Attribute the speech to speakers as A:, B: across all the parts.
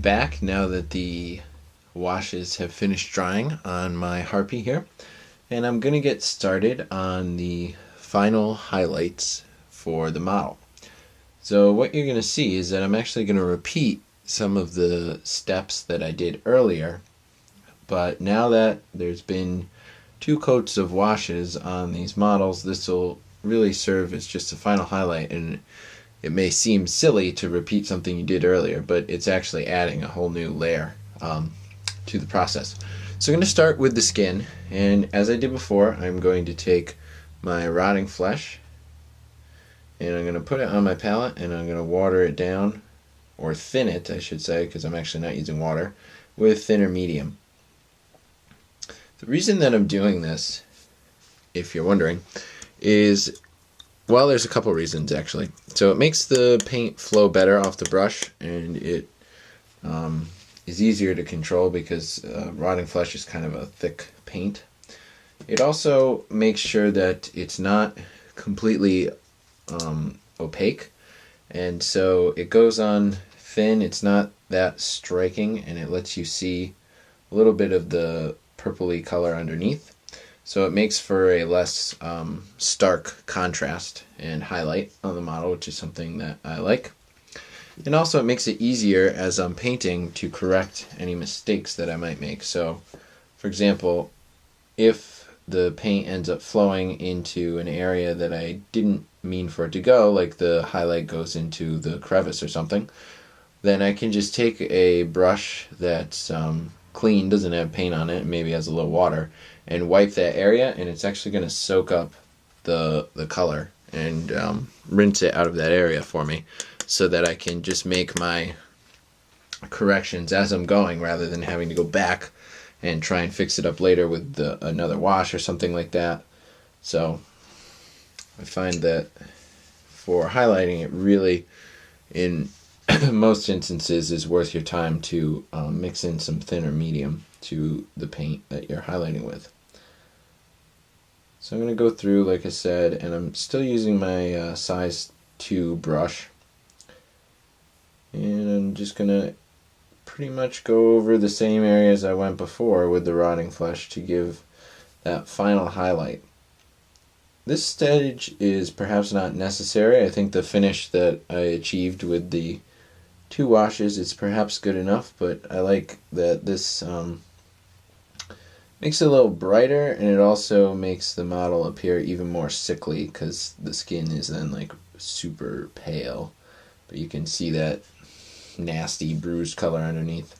A: back now that the washes have finished drying on my Harpy here, and I'm going to get started on the final highlights for the model. So what you're going to see is that I'm actually going to repeat some of the steps that I did earlier, but now that there's been 2 coats of washes on these models, this will really serve as just a final highlight, and it may seem silly to repeat something you did earlier, but it's actually adding a whole new layer to the process. So I'm going to start with the skin, and as I did before, I'm going to take my rotting flesh and I'm going to put it on my palette, and I'm going to water it down, or thin it I should say, because I'm actually not using water, with thinner medium. The reason that I'm doing this, if you're wondering, is, well, there's a couple reasons actually. So it makes the paint flow better off the brush, and it is easier to control because rotting flesh is kind of a thick paint. It also makes sure that it's not completely opaque, and so it goes on thin. It's not that striking, and it lets you see a little bit of the purpley color underneath. So it makes for a less stark contrast and highlight on the model, which is something that I like. And also it makes it easier as I'm painting to correct any mistakes that I might make. So, for example, if the paint ends up flowing into an area that I didn't mean for it to go, like the highlight goes into the crevice or something, then I can just take a brush that's clean, doesn't have paint on it, maybe has a little water, and wipe that area, and it's actually going to soak up the color and rinse it out of that area for me, so that I can just make my corrections as I'm going, rather than having to go back and try and fix it up later with another wash or something like that. So I find that for highlighting, it really, in most instances, is worth your time to mix in some thinner medium to the paint that you're highlighting with. So I'm going to go through, like I said, and I'm still using my size 2 brush, and I'm just going to pretty much go over the same areas I went before with the rotting flesh to give that final highlight. This stage is perhaps not necessary. I think the finish that I achieved with the 2 washes is perhaps good enough, but I like that this makes it a little brighter, and it also makes the model appear even more sickly because the skin is then like super pale, but you can see that nasty bruised color underneath.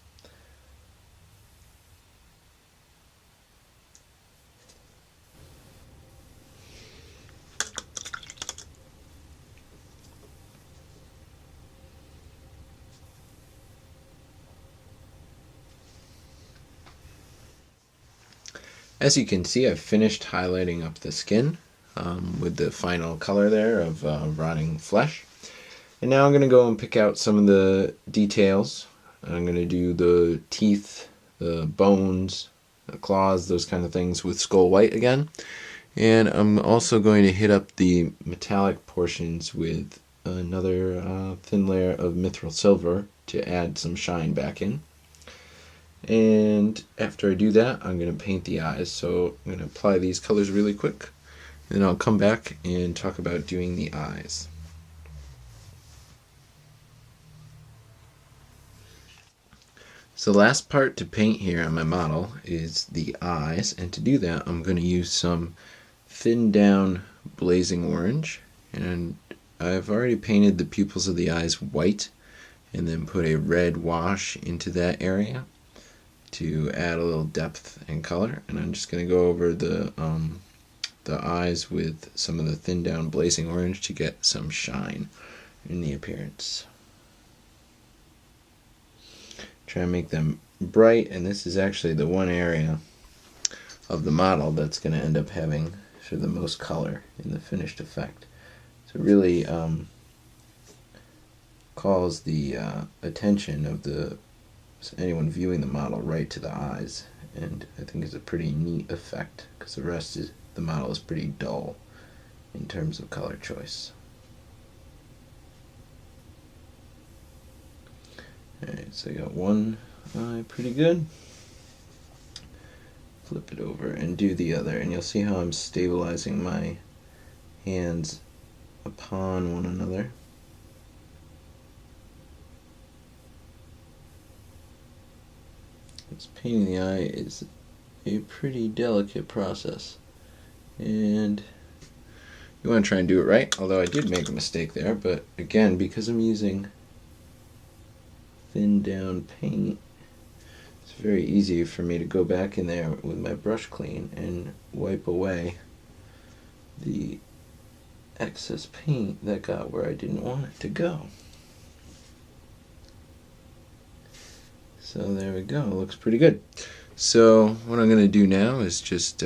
A: As you can see, I've finished highlighting up the skin with the final color there of rotting flesh. And now I'm going to go and pick out some of the details. I'm going to do the teeth, the bones, the claws, those kind of things with Skull White again. And I'm also going to hit up the metallic portions with another thin layer of Mithril Silver to add some shine back in. And after I do that, I'm going to paint the eyes. So I'm going to apply these colors really quick, and I'll come back and talk about doing the eyes. So the last part to paint here on my model is the eyes, and to do that I'm going to use some thinned down blazing orange, and I've already painted the pupils of the eyes white and then put a red wash into that area to add a little depth and color. And I'm just going to go over the eyes with some of the thinned down blazing orange to get some shine in the appearance. Try and make them bright, and this is actually the one area of the model that's going to end up having sort of the most color in the finished effect. So it really calls the attention of anyone viewing the model right to the eyes, and I think it's a pretty neat effect because the rest of the model is pretty dull in terms of color choice. Alright, so I got one eye pretty good. Flip it over and do the other, and you'll see how I'm stabilizing my hands upon one another. This painting the eye is a pretty delicate process, and you want to try and do it right, although I did make a mistake there, but again, because I'm using thin down paint, it's very easy for me to go back in there with my brush clean and wipe away the excess paint that got where I didn't want it to go. So there we go, it looks pretty good. So what I'm going to do now is just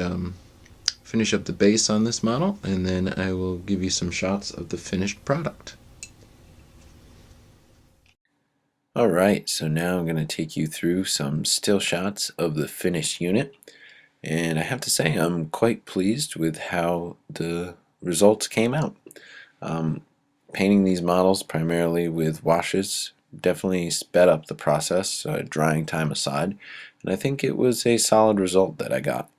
A: finish up the base on this model, and then I will give you some shots of the finished product. Alright, so now I'm going to take you through some still shots of the finished unit, and I have to say I'm quite pleased with how the results came out. Painting these models primarily with washes definitely sped up the process, drying time aside, and I think it was a solid result that I got.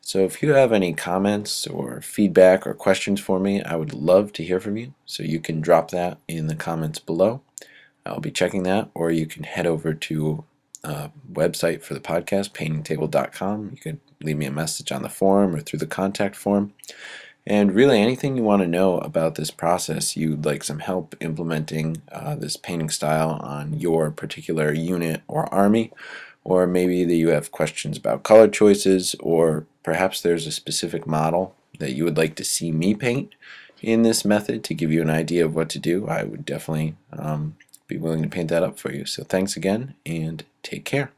A: So if you have any comments or feedback or questions for me, I would love to hear from you, so you can drop that in the comments below. I'll be checking that, or you can head over to a website for the podcast, paintingtable.com. You can leave me a message on the forum or through the contact form. And really anything you want to know about this process, you'd like some help implementing this painting style on your particular unit or army, or maybe that you have questions about color choices, or perhaps there's a specific model that you would like to see me paint in this method to give you an idea of what to do, I would definitely be willing to paint that up for you. So thanks again, and take care.